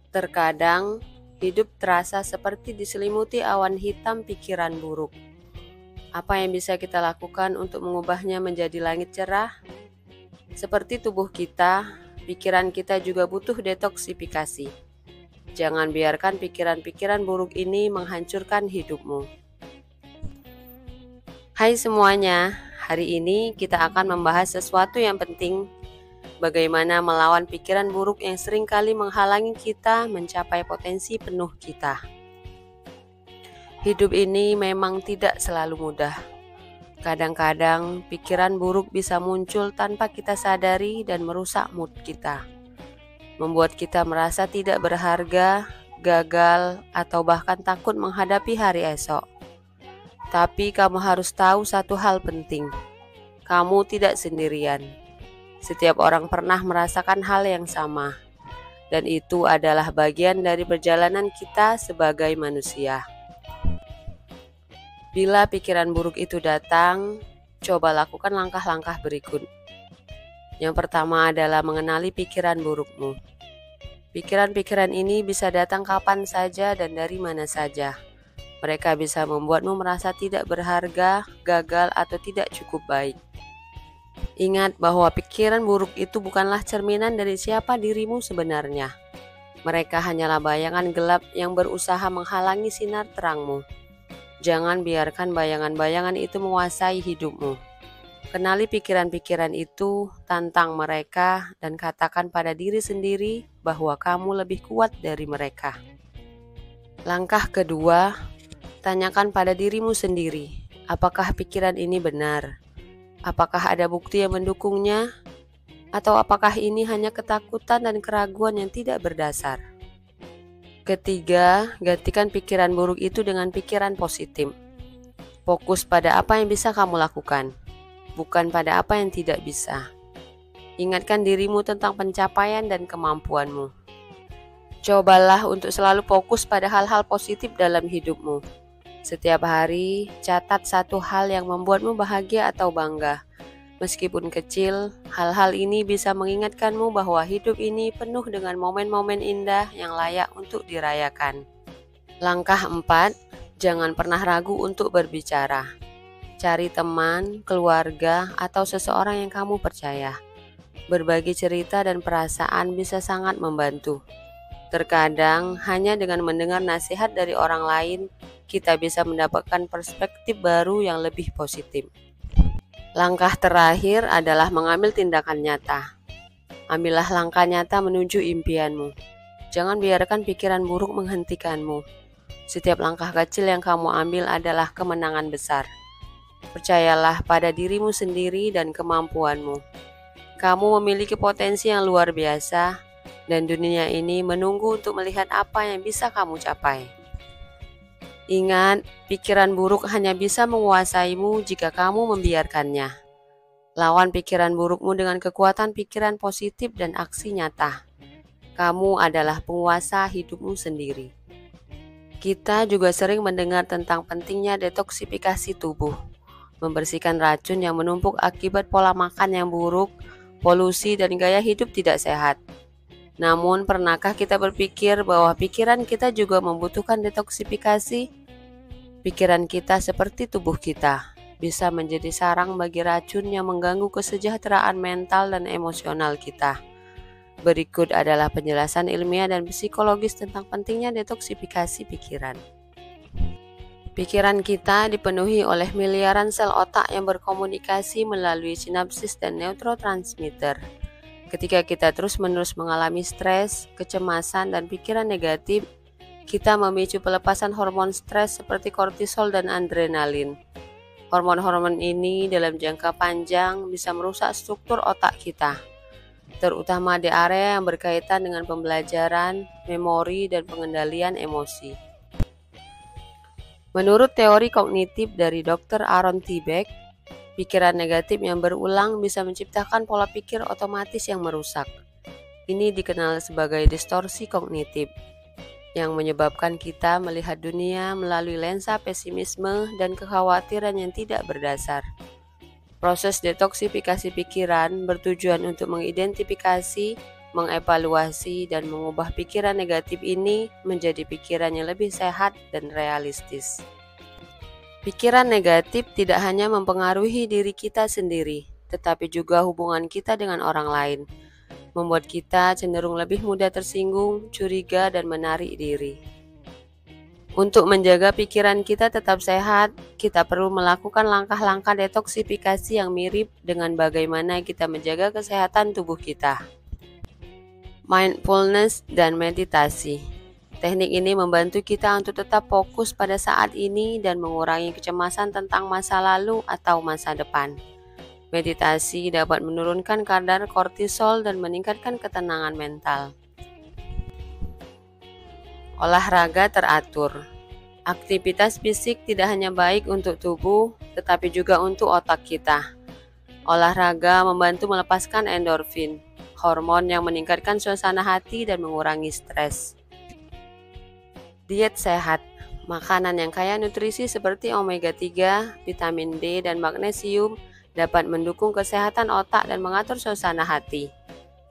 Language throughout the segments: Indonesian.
Terkadang, hidup terasa seperti diselimuti awan hitam pikiran buruk. Apa yang bisa kita lakukan untuk mengubahnya menjadi langit cerah? Seperti tubuh kita, pikiran kita juga butuh detoksifikasi. Jangan biarkan pikiran-pikiran buruk ini menghancurkan hidupmu. Hai semuanya, hari ini kita akan membahas sesuatu yang penting. Bagaimana melawan pikiran buruk yang seringkali menghalangi kita mencapai potensi penuh kita. Hidup ini memang tidak selalu mudah. Kadang-kadang pikiran buruk bisa muncul tanpa kita sadari dan merusak mood kita. Membuat kita merasa tidak berharga, gagal, atau bahkan takut menghadapi hari esok. Tapi kamu harus tahu satu hal penting. Kamu tidak sendirian. Setiap orang pernah merasakan hal yang sama. Dan itu adalah bagian dari perjalanan kita sebagai manusia. Bila pikiran buruk itu datang, coba lakukan langkah-langkah berikut. Yang pertama adalah mengenali pikiran burukmu. Pikiran-pikiran ini bisa datang kapan saja dan dari mana saja. Mereka bisa membuatmu merasa tidak berharga, gagal, atau tidak cukup baik. Ingat bahwa pikiran buruk itu bukanlah cerminan dari siapa dirimu sebenarnya. Mereka hanyalah bayangan gelap yang berusaha menghalangi sinar terangmu. Jangan biarkan bayangan-bayangan itu menguasai hidupmu. Kenali pikiran-pikiran itu, tantang mereka, dan katakan pada diri sendiri bahwa kamu lebih kuat dari mereka. Langkah kedua, tanyakan pada dirimu sendiri, apakah pikiran ini benar? Apakah ada bukti yang mendukungnya? Atau apakah ini hanya ketakutan dan keraguan yang tidak berdasar? Ketiga, gantikan pikiran buruk itu dengan pikiran positif. Fokus pada apa yang bisa kamu lakukan, bukan pada apa yang tidak bisa. Ingatkan dirimu tentang pencapaian dan kemampuanmu. Cobalah untuk selalu fokus pada hal-hal positif dalam hidupmu. Setiap hari, catat satu hal yang membuatmu bahagia atau bangga. Meskipun kecil, hal-hal ini bisa mengingatkanmu bahwa hidup ini penuh dengan momen-momen indah yang layak untuk dirayakan. Langkah 4, jangan pernah ragu untuk berbicara. Cari teman, keluarga, atau seseorang yang kamu percaya. Berbagi cerita dan perasaan bisa sangat membantu. Terkadang, hanya dengan mendengar nasihat dari orang lain, kita bisa mendapatkan perspektif baru yang lebih positif. Langkah terakhir adalah mengambil tindakan nyata. Ambillah langkah nyata menuju impianmu. Jangan biarkan pikiran buruk menghentikanmu. Setiap langkah kecil yang kamu ambil adalah kemenangan besar. Percayalah pada dirimu sendiri dan kemampuanmu. Kamu memiliki potensi yang luar biasa, dan dunia ini menunggu untuk melihat apa yang bisa kamu capai. Ingat, pikiran buruk hanya bisa menguasaimu jika kamu membiarkannya. Lawan pikiran burukmu dengan kekuatan pikiran positif dan aksi nyata. Kamu adalah penguasa hidupmu sendiri. Kita juga sering mendengar tentang pentingnya detoksifikasi tubuh, membersihkan racun yang menumpuk akibat pola makan yang buruk, polusi, dan gaya hidup tidak sehat. Namun, pernahkah kita berpikir bahwa pikiran kita juga membutuhkan detoksifikasi? Pikiran kita seperti tubuh kita, bisa menjadi sarang bagi racun yang mengganggu kesejahteraan mental dan emosional kita. Berikut adalah penjelasan ilmiah dan psikologis tentang pentingnya detoksifikasi pikiran. Pikiran kita dipenuhi oleh miliaran sel otak yang berkomunikasi melalui sinapsis dan neurotransmitter. Ketika kita terus-menerus mengalami stres, kecemasan, dan pikiran negatif, kita memicu pelepasan hormon stres seperti kortisol dan adrenalin. Hormon-hormon ini dalam jangka panjang bisa merusak struktur otak kita, terutama di area yang berkaitan dengan pembelajaran, memori, dan pengendalian emosi. Menurut teori kognitif dari Dr. Aaron T. Beck, pikiran negatif yang berulang bisa menciptakan pola pikir otomatis yang merusak. Ini dikenal sebagai distorsi kognitif, yang menyebabkan kita melihat dunia melalui lensa pesimisme dan kekhawatiran yang tidak berdasar. Proses detoksifikasi pikiran bertujuan untuk mengidentifikasi mengevaluasi, dan mengubah pikiran negatif ini menjadi pikiran yang lebih sehat dan realistis. Pikiran negatif tidak hanya mempengaruhi diri kita sendiri, tetapi juga hubungan kita dengan orang lain, membuat kita cenderung lebih mudah tersinggung, curiga, dan menarik diri. Untuk menjaga pikiran kita tetap sehat, kita perlu melakukan langkah-langkah detoksifikasi yang mirip dengan bagaimana kita menjaga kesehatan tubuh kita. Mindfulness dan meditasi. Teknik ini membantu kita untuk tetap fokus pada saat ini dan mengurangi kecemasan tentang masa lalu atau masa depan. Meditasi dapat menurunkan kadar kortisol dan meningkatkan ketenangan mental. Olahraga teratur. Aktivitas fisik tidak hanya baik untuk tubuh, tetapi juga untuk otak kita. Olahraga membantu melepaskan endorfin, hormon yang meningkatkan suasana hati dan mengurangi stres. Diet sehat. Makanan yang kaya nutrisi seperti omega 3, vitamin D, dan magnesium dapat mendukung kesehatan otak dan mengatur suasana hati.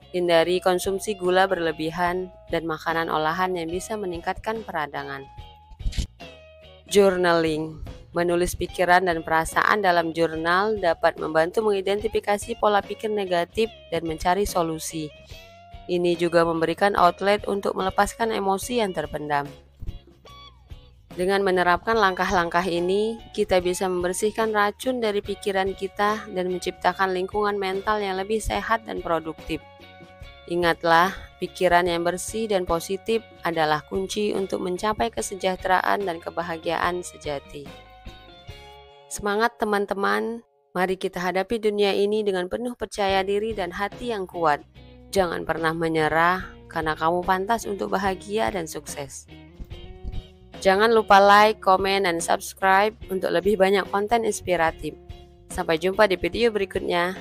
Hindari konsumsi gula berlebihan dan makanan olahan yang bisa meningkatkan peradangan. Journaling. Menulis pikiran dan perasaan dalam jurnal dapat membantu mengidentifikasi pola pikir negatif dan mencari solusi. Ini juga memberikan outlet untuk melepaskan emosi yang terpendam. Dengan menerapkan langkah-langkah ini, kita bisa membersihkan racun dari pikiran kita dan menciptakan lingkungan mental yang lebih sehat dan produktif. Ingatlah, pikiran yang bersih dan positif adalah kunci untuk mencapai kesejahteraan dan kebahagiaan sejati. Semangat teman-teman, mari kita hadapi dunia ini dengan penuh percaya diri dan hati yang kuat. Jangan pernah menyerah, karena kamu pantas untuk bahagia dan sukses. Jangan lupa like, komen, dan subscribe untuk lebih banyak konten inspiratif. Sampai jumpa di video berikutnya.